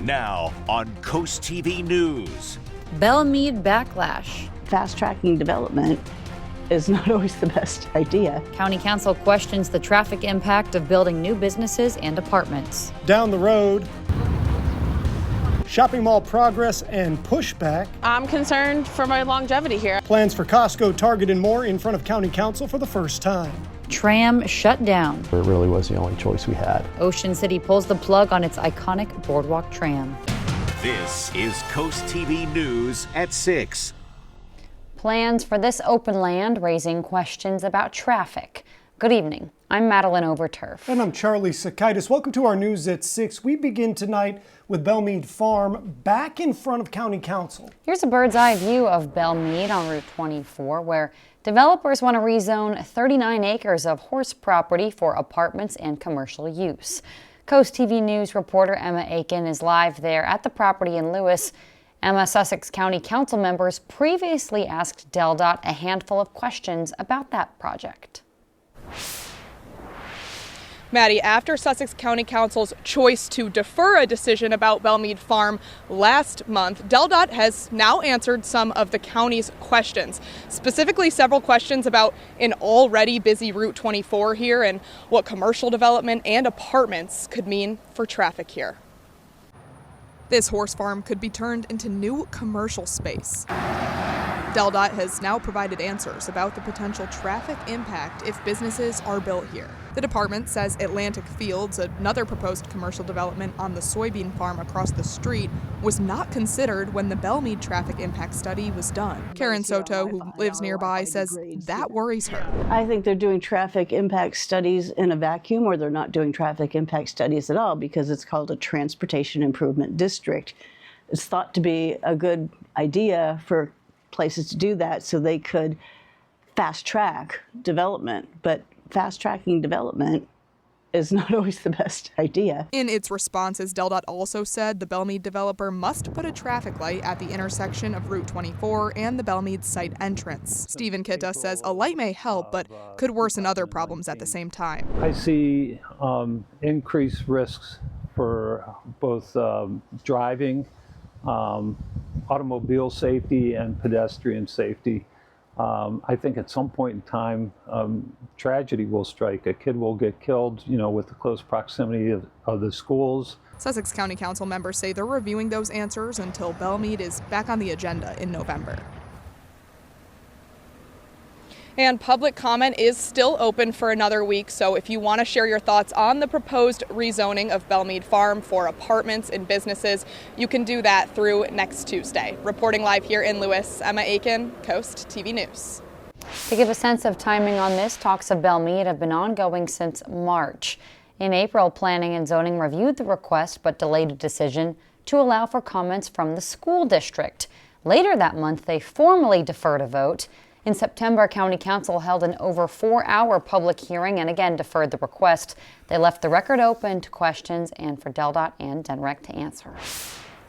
Now on CoastTV News. Bellmead backlash. Fast-tracking development is not always the best idea. County Council questions the traffic impact of building new businesses and apartments. Down the road, shopping mall progress and pushback. I'm concerned for my longevity here. Plans for Costco, Target, and more in front of County Council for the first time. Tram shut down. It really was the only choice we had. Ocean City pulls the plug on its iconic boardwalk tram. This is CoastTV News at 6. Plans for this open land raising questions about traffic. Good evening. I'm Madeline Overturf. And I'm Charlie Sakaitis. Welcome to our News at 6. We begin tonight with Bellmead Farm back in front of County Council. Here's a bird's eye view of Bellmead on Route 24, where developers want to rezone 39 acres of horse property for apartments and commercial use. CoastTV News reporter Emma Aiken is live there at the property in Lewis. Emma, Sussex County Council members previously asked DelDOT a handful of questions about that project. Maddie, after Sussex County Council's choice to defer a decision about Bellmead Farm last month, DelDOT has now answered some of the county's questions, specifically several questions about an already busy Route 24 here and what commercial development and apartments could mean for traffic here. This horse farm could be turned into new commercial space. DelDOT has now provided answers about the potential traffic impact if businesses are built here. The department says Atlantic Fields, another proposed commercial development on the soybean farm across the street, was not considered when the Bellmead traffic impact study was done. Karen Soto, who lives nearby, says that worries her. I think they're doing traffic impact studies in a vacuum, or they're not doing traffic impact studies at all because it's called a transportation improvement district. It's thought to be a good idea for places to do that so they could fast track development, but fast tracking development is not always the best idea. In its responses, DelDOT also said the Bellmead developer must put a traffic light at the intersection of Route 24 and the Bellmead site entrance. Stephen Kitta says a light may help, but could worsen other problems at the same time. I see increased risks for both driving, automobile safety, and pedestrian safety. I think at some point in time, tragedy will strike. A kid will get killed, with the close proximity of the schools. Sussex County Council members say they're reviewing those answers until Bellmead is back on the agenda in November. And public comment is still open for another week, so if you want to share your thoughts on the proposed rezoning of Bellmead Farm for apartments and businesses, you can do that through next Tuesday. Reporting live here in Lewis, Emma Aiken, CoastTV News. To give a sense of timing on this, talks of Bellmead have been ongoing since March. In April, Planning and Zoning reviewed the request but delayed a decision to allow for comments from the school district. Later that month, they formally deferred a vote. In September, County Council held an over 4-hour public hearing and again deferred the request. They left the record open to questions and for DelDOT and DENREC to answer.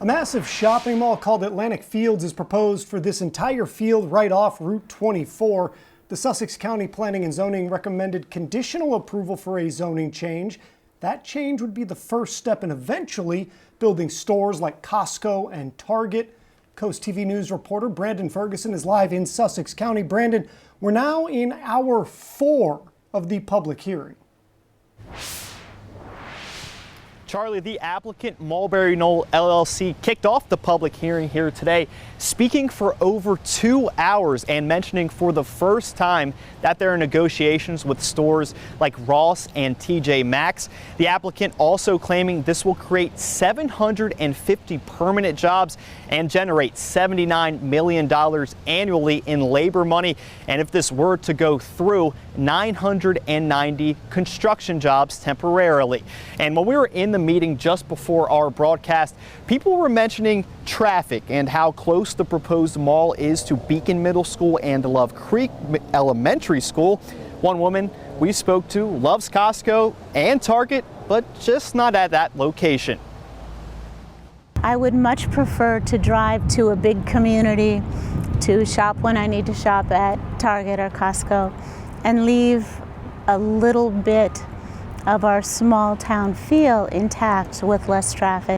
A massive shopping mall called Atlantic Fields is proposed for this entire field right off Route 24. The Sussex County Planning and Zoning recommended conditional approval for a zoning change. That change would be the first step in eventually building stores like Costco and Target. CoastTV News reporter Brandon Ferguson is live in Sussex County. Brandon, we're now in hour 4 of the public hearing. Charlie, the applicant Mulberry Knoll LLC kicked off the public hearing here today, speaking for over 2 hours and mentioning for the first time that there are negotiations with stores like Ross and TJ Maxx. The applicant also claiming this will create 750 permanent jobs and generate $79 million annually in labor money. And if this were to go through, 990 construction jobs temporarily. And when we were in the meeting just before our broadcast, people were mentioning traffic and how close the proposed mall is to Beacon Middle School and Love Creek Elementary School. One woman we spoke to loves Costco and Target, but just not at that location. I would much prefer to drive to a big community to shop when I need to shop at Target or Costco and leave a little bit of our small town feel intact with less traffic.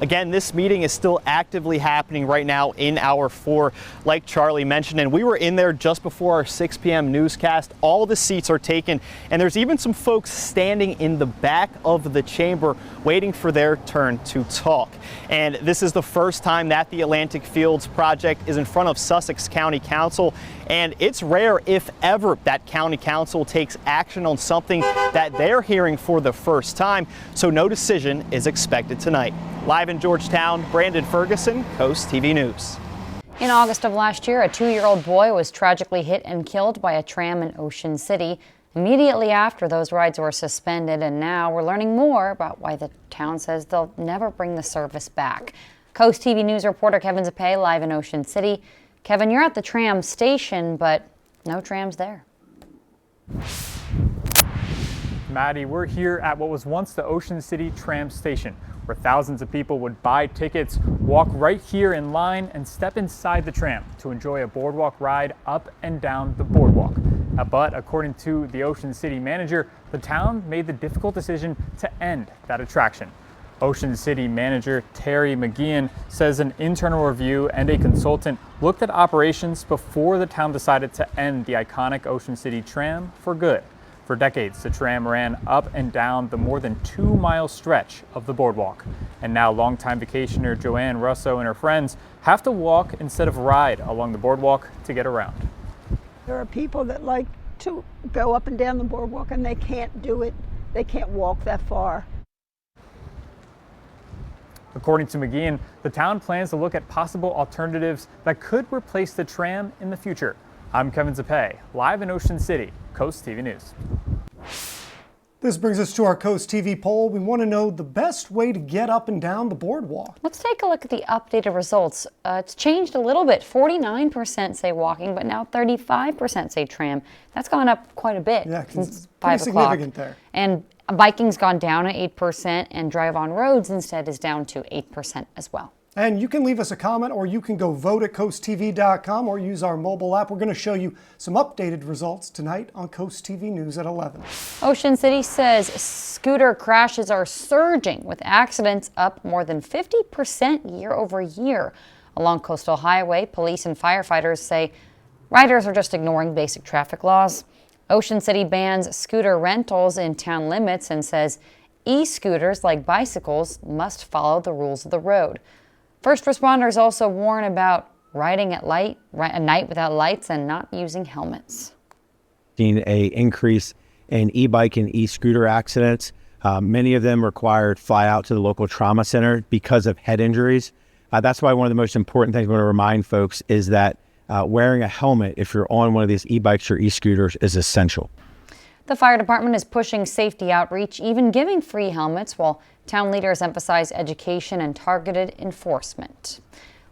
Again, this meeting is still actively happening right now in hour 4, like Charlie mentioned, and we were in there just before our 6 p.m. newscast. All the seats are taken, and there's even some folks standing in the back of the chamber waiting for their turn to talk. And this is the first time that the Atlantic Fields project is in front of Sussex County Council, and it's rare, if ever, that County Council takes action on something that they're hearing for the first time, so no decision is expected tonight. Live in Georgetown, Brandon Ferguson, Coast TV News. In August of last year, a 2-year-old boy was tragically hit and killed by a tram in Ocean City. Immediately after, those rides were suspended, and now we're learning more about why the town says they'll never bring the service back. Coast TV News reporter Kevin Zappé live in Ocean City. Kevin, you're at the tram station, but no trams there. Maddie, we're here at what was once the Ocean City tram station, where thousands of people would buy tickets, walk right here in line, and step inside the tram to enjoy a boardwalk ride up and down the boardwalk. But according to the Ocean City manager, the town made the difficult decision to end that attraction. Ocean City manager Terry McGeehan says an internal review and a consultant looked at operations before the town decided to end the iconic Ocean City tram for good. For decades, the tram ran up and down the more than 2-mile stretch of the boardwalk. And now longtime vacationer Joanne Russo and her friends have to walk instead of ride along the boardwalk to get around. There are people that like to go up and down the boardwalk and they can't do it. They can't walk that far. According to McGeehan, the town plans to look at possible alternatives that could replace the tram in the future. I'm Kevin Zappé, live in Ocean City, Coast TV News. This brings us to our Coast TV poll. We want to know the best way to get up and down the boardwalk. Let's take a look at the updated results. It's changed a little bit. 49% say walking, but now 35% say tram. That's gone up quite a bit since 5 o'clock. Significant there. And biking's gone down at 8%, and drive on roads instead is down to 8% as well. And you can leave us a comment, or you can go vote at coasttv.com or use our mobile app. We're going to show you some updated results tonight on Coast TV News at 11. Ocean City says scooter crashes are surging, with accidents up more than 50% year over year. Along Coastal Highway, police and firefighters say riders are just ignoring basic traffic laws. Ocean City bans scooter rentals in town limits and says e-scooters, like bicycles, must follow the rules of the road. First responders also warn about riding at night without lights and not using helmets. Seen an increase in e-bike and e-scooter accidents. Many of them required fly out to the local trauma center because of head injuries. That's why one of the most important things we want to remind folks is that wearing a helmet if you're on one of these e-bikes or e-scooters is essential. The fire department is pushing safety outreach, even giving free helmets, while town leaders emphasize education and targeted enforcement.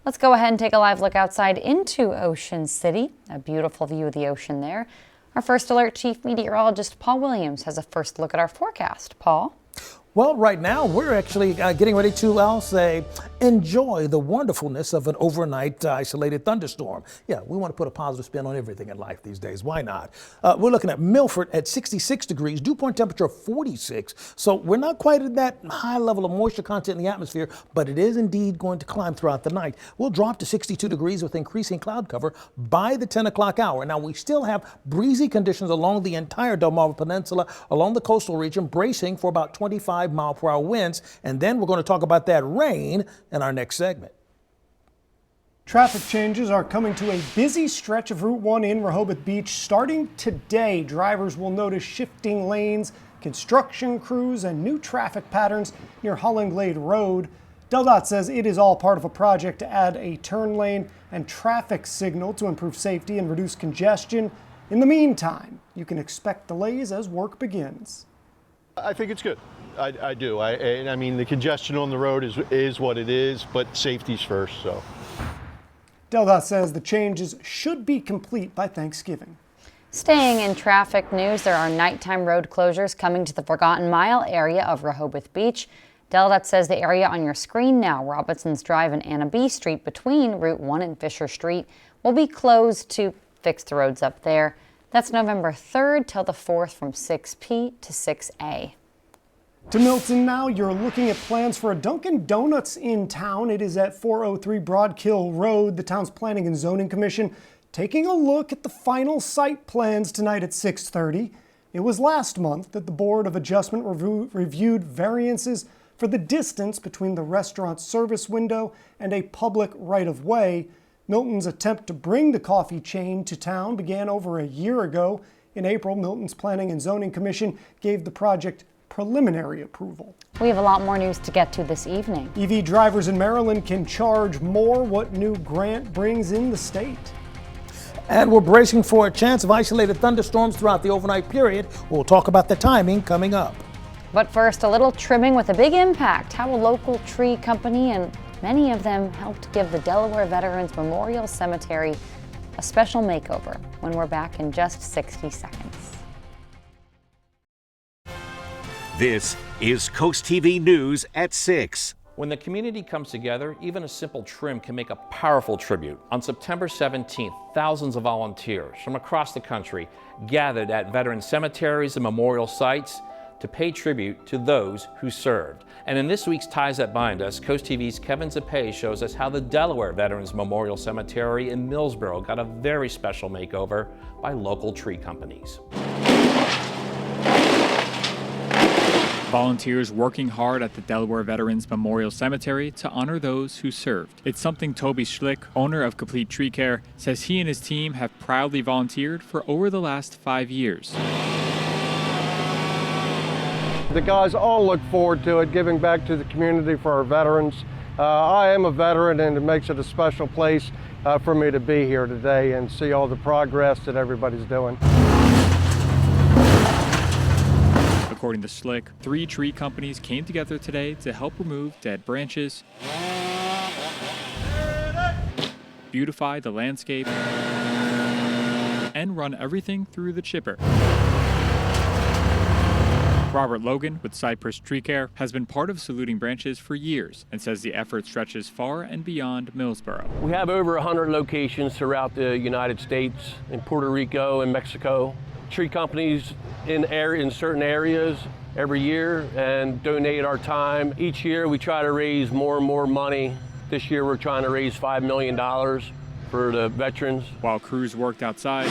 Let's go ahead and take a live look outside into Ocean City. A beautiful view of the ocean there. Our First Alert Chief Meteorologist Paul Williams has a first look at our forecast. Paul? Well, right now we're actually getting ready to, I'll say, enjoy the wonderfulness of an overnight isolated thunderstorm. Yeah, we want to put a positive spin on everything in life these days. Why not? We're looking at Milford at 66 degrees, dew point temperature of 46. So we're not quite at that high level of moisture content in the atmosphere, but it is indeed going to climb throughout the night. We'll drop to 62 degrees with increasing cloud cover by the 10 o'clock hour. Now, we still have breezy conditions along the entire Delmarva Peninsula, along the coastal region, bracing for about 25-mile-per-hour winds. And then we're going to talk about that rain in our next segment. Traffic changes are coming to a busy stretch of Route 1 in Rehoboth Beach. Starting today, drivers will notice shifting lanes, construction crews, and new traffic patterns near Holland Glade Road. DelDOT says it is all part of a project to add a turn lane and traffic signal to improve safety and reduce congestion. In the meantime, you can expect delays as work begins. I think it's good. I do. I mean, the congestion on the road is what it is, but safety's first, so. DelDOT says the changes should be complete by Thanksgiving. Staying in traffic news, there are nighttime road closures coming to the Forgotten Mile area of Rehoboth Beach. DelDOT says the area on your screen now, Robinson's Drive and Anna B. Street between Route 1 and Fisher Street, will be closed to fix the roads up there. That's November 3rd till the 4th from 6 p. to 6 a. To Milton now, you're looking at plans for a Dunkin' Donuts in town. It is at 403 Broadkill Road. The town's Planning and Zoning Commission taking a look at the final site plans tonight at 6:30. It was last month that the Board of Adjustment reviewed variances for the distance between the restaurant service window and a public right-of-way. Milton's attempt to bring the coffee chain to town began over a year ago. In April, Milton's Planning and Zoning Commission gave the project preliminary approval. We have a lot more news to get to this evening. EV drivers in Maryland can charge more. What new grant brings in the state? And we're bracing for a chance of isolated thunderstorms throughout the overnight period. We'll talk about the timing coming up. But first, a little trimming with a big impact. How a local tree company, and many of them helped give the Delaware Veterans Memorial Cemetery a special makeover, when we're back in just 60 seconds. This is Coast TV News at 6. When the community comes together, even a simple trim can make a powerful tribute. On September 17th, thousands of volunteers from across the country gathered at veteran cemeteries and memorial sites to pay tribute to those who served. And in this week's Ties That Bind Us, Coast TV's Kevin Zapay shows us how the Delaware Veterans Memorial Cemetery in Millsboro got a very special makeover by local tree companies. Volunteers working hard at the Delaware Veterans Memorial Cemetery to honor those who served. It's something Toby Schlick, owner of Complete Tree Care, says he and his team have proudly volunteered for over the last 5 years. The guys all look forward to it, giving back to the community for our veterans. I am a veteran, and it makes it a special place for me to be here today and see all the progress that everybody's doing. According to Slick, 3 tree companies came together today to help remove dead branches, beautify the landscape, and run everything through the chipper. Robert Logan with Cypress Tree Care has been part of saluting branches for years and says the effort stretches far and beyond Millsboro. We have over 100 locations throughout the United States, in Puerto Rico and Mexico. Tree companies in certain areas every year and donate our time. Each year we try to raise more and more money. This year we're trying to raise $5 million for the veterans. While crews worked outside,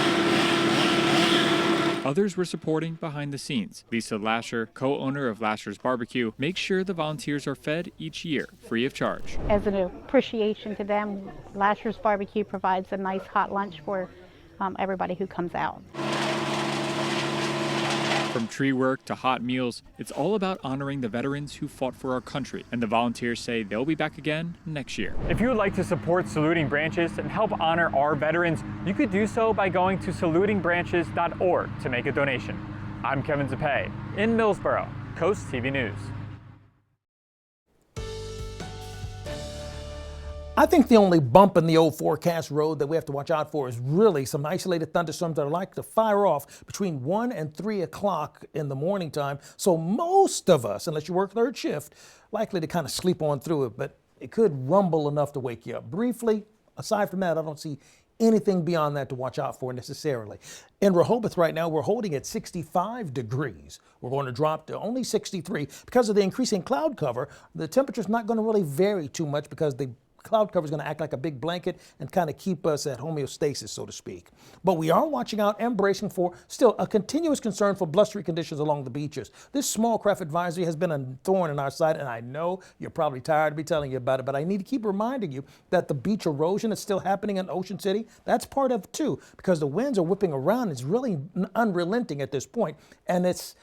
others were supporting behind the scenes. Lisa Lasher, co-owner of Lasher's Barbecue, makes sure the volunteers are fed each year, free of charge. As an appreciation to them, Lasher's Barbecue provides a nice hot lunch for everybody who comes out. From tree work to hot meals, it's all about honoring the veterans who fought for our country, and the volunteers say they'll be back again next year. If you would like to support Saluting Branches and help honor our veterans, you could do so by going to salutingbranches.org to make a donation. I'm Kevin Zapay in Millsboro, Coast TV News. I think the only bump in the old forecast road that we have to watch out for is really some isolated thunderstorms that are likely to fire off between 1 and 3 o'clock in the morning time. So most of us, unless you work third shift, likely to kind of sleep on through it, but it could rumble enough to wake you up. Briefly, aside from that, I don't see anything beyond that to watch out for necessarily. In Rehoboth right now, we're holding at 65 degrees. We're going to drop to only 63. Because of the increasing cloud cover, the temperature's not going to really vary too much because the cloud cover is going to act like a big blanket and kind of keep us at homeostasis, so to speak. But we are watching out and bracing for still a continuous concern for blustery conditions along the beaches. This small craft advisory has been a thorn in our side, and I know you're probably tired of me telling you about it, but I need to keep reminding you that the beach erosion that's still happening in Ocean City, that's part of it too, because the winds are whipping around. It's really unrelenting at this point, and it's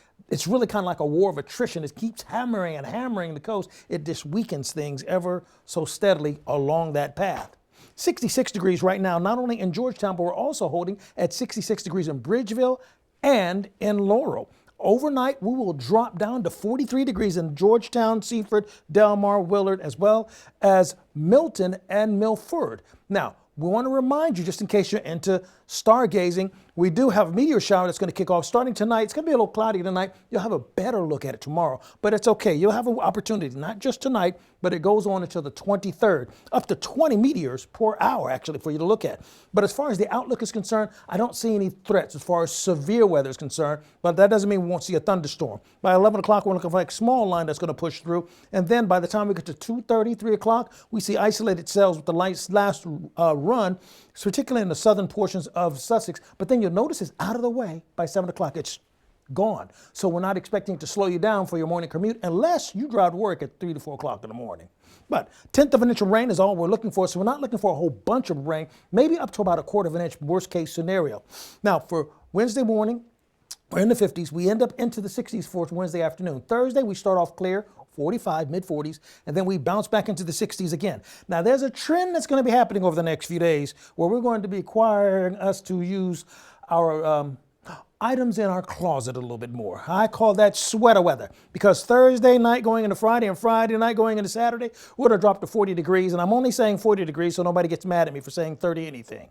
really kind of like a war of attrition. It keeps hammering and hammering the coast. It just weakens things ever so steadily along that path. 66 degrees right now, not only in Georgetown, but we're also holding at 66 degrees in Bridgeville and in Laurel. Overnight, we will drop down to 43 degrees in Georgetown, Seaford, Delmar, Willard, as well as Milton and Milford. Now, we want to remind you, just in case you're into stargazing, We do have a meteor shower that's going to kick off starting tonight. It's going to be a little cloudy tonight. You'll have a better look at it tomorrow, but it's okay. You'll have an opportunity, not just tonight, but it goes on until the 23rd, up to 20 meteors per hour, actually, for you to look at. But as far as the outlook is concerned, I don't see any threats as far as severe weather is concerned, but that doesn't mean we won't see a thunderstorm. By 11 o'clock, we're looking for a small line that's going to push through, and then by the time we get to 2:30, 3 o'clock, we see isolated cells with the last run, particularly in the southern portions of Sussex. But then you'll notice it's out of the way by 7 o'clock. It's gone. So we're not expecting to slow you down for your morning commute unless you drive to work at 3 to 4 o'clock in the morning. But 1/10 of an inch of rain is all we're looking for. So we're not looking for a whole bunch of rain, maybe up to about 1/4 of an inch, worst case scenario. Now for Wednesday morning, we're in the 50s. We end up into the 60s for Wednesday afternoon. Thursday, we start off clear, 45, mid-40s, and then we bounce back into the 60s again. Now, there's a trend that's going to be happening over the next few days where we're going to be requiring us to use our items in our closet a little bit more. I call that sweater weather because Thursday night going into Friday and Friday night going into Saturday, we're going to drop to 40 degrees, and I'm only saying 40 degrees so nobody gets mad at me for saying 30 anything.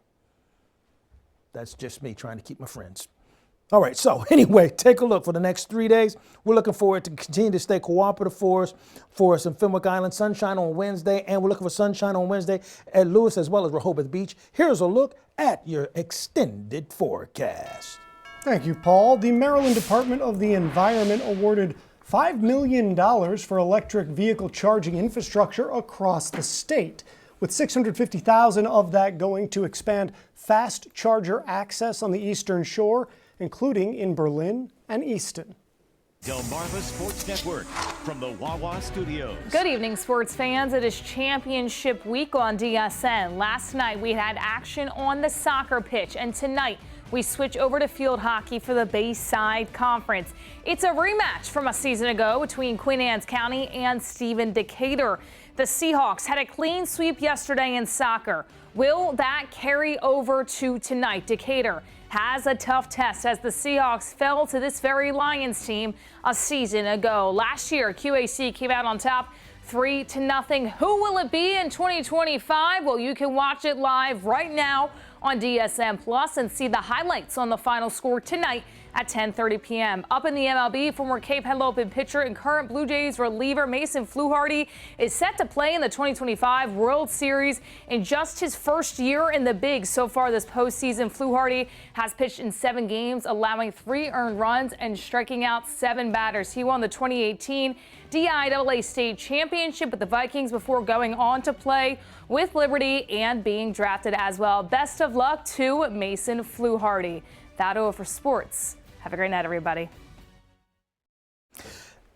That's just me trying to keep my friends. All right, so anyway, take a look for the next 3 days. We're looking for it to continue to stay cooperative for us in Fenwick Island. Sunshine on Wednesday, and we're looking for sunshine on Wednesday at Lewis as well as Rehoboth Beach. Here's a look at your extended forecast. Thank you, Paul. The Maryland Department of the Environment awarded $5 million for electric vehicle charging infrastructure across the state, with $650,000 of that going to expand fast charger access on the Eastern Shore, including in Berlin and Easton. Delmarva Sports Network from the Wawa Studios. Good evening, sports fans. It is championship week on DSN. Last night we had action on the soccer pitch, and tonight we switch over to field hockey for the Bayside Conference. It's a rematch from a season ago between Queen Anne's County and Stephen Decatur. The Seahawks had a clean sweep yesterday in soccer. Will that carry over to tonight? Decatur has a tough test as the Seahawks fell to this very Lions team a season ago. Last year, QAC came out on top 3-0. Who will it be in 2025? Well, you can watch it live right now on DSN Plus and see the highlights on the final score tonight at 10:30 p.m. Up in the MLB, former Cape Henlopen pitcher and current Blue Jays reliever Mason Fluharty is set to play in the 2025 World Series in just his first year in the Bigs. So far this postseason, Fluharty has pitched in 7 games, allowing 3 earned runs and striking out 7 batters. He won the 2018 DIAA State Championship with the Vikings before going on to play with Liberty and being drafted as well. Best of luck to Mason Fluharty. That over for sports. Have a great night, everybody.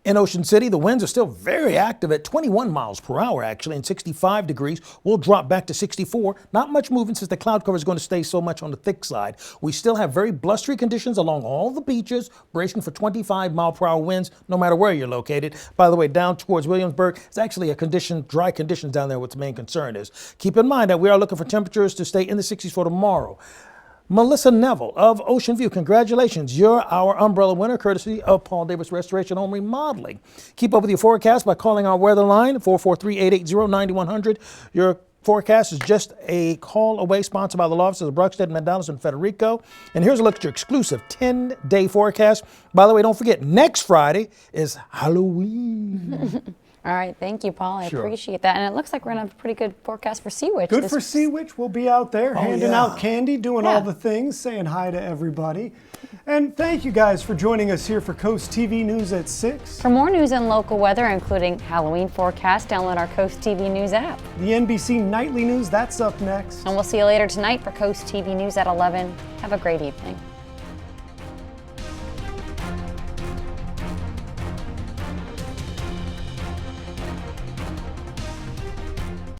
In Ocean City, the winds are still very active at 21 miles per hour, actually, and 65 degrees. We'll drop back to 64. Not much movement since the cloud cover is going to stay so much on the thick side. We still have very blustery conditions along all the beaches, bracing for 25 mile per hour winds, no matter where you're located. By the way, down towards Williamsburg, it's actually dry conditions down there, what the main concern is. Keep in mind that we are looking for temperatures to stay in the 60s for tomorrow. Melissa Neville of Ocean View, congratulations. You're our umbrella winner, courtesy of Paul Davis Restoration Home Remodeling. Keep up with your forecast by calling our weather line, 443-880-9100. Your forecast is just a call away, sponsored by the law offices of Bruckstead, Mandalis, and Federico. And here's a look at your exclusive 10-day forecast. By the way, don't forget, next Friday is Halloween. All right, thank you, Paul. I appreciate that. And it looks like we're going to have a pretty good forecast for Sea Witch. Good for Sea Witch. We'll be out there handing out candy, doing all the things, saying hi to everybody. And thank you guys for joining us here for Coast TV News at 6. For more news and local weather, including Halloween forecast, download our Coast TV News app. The NBC Nightly News, that's up next. And we'll see you later tonight for Coast TV News at 11. Have a great evening.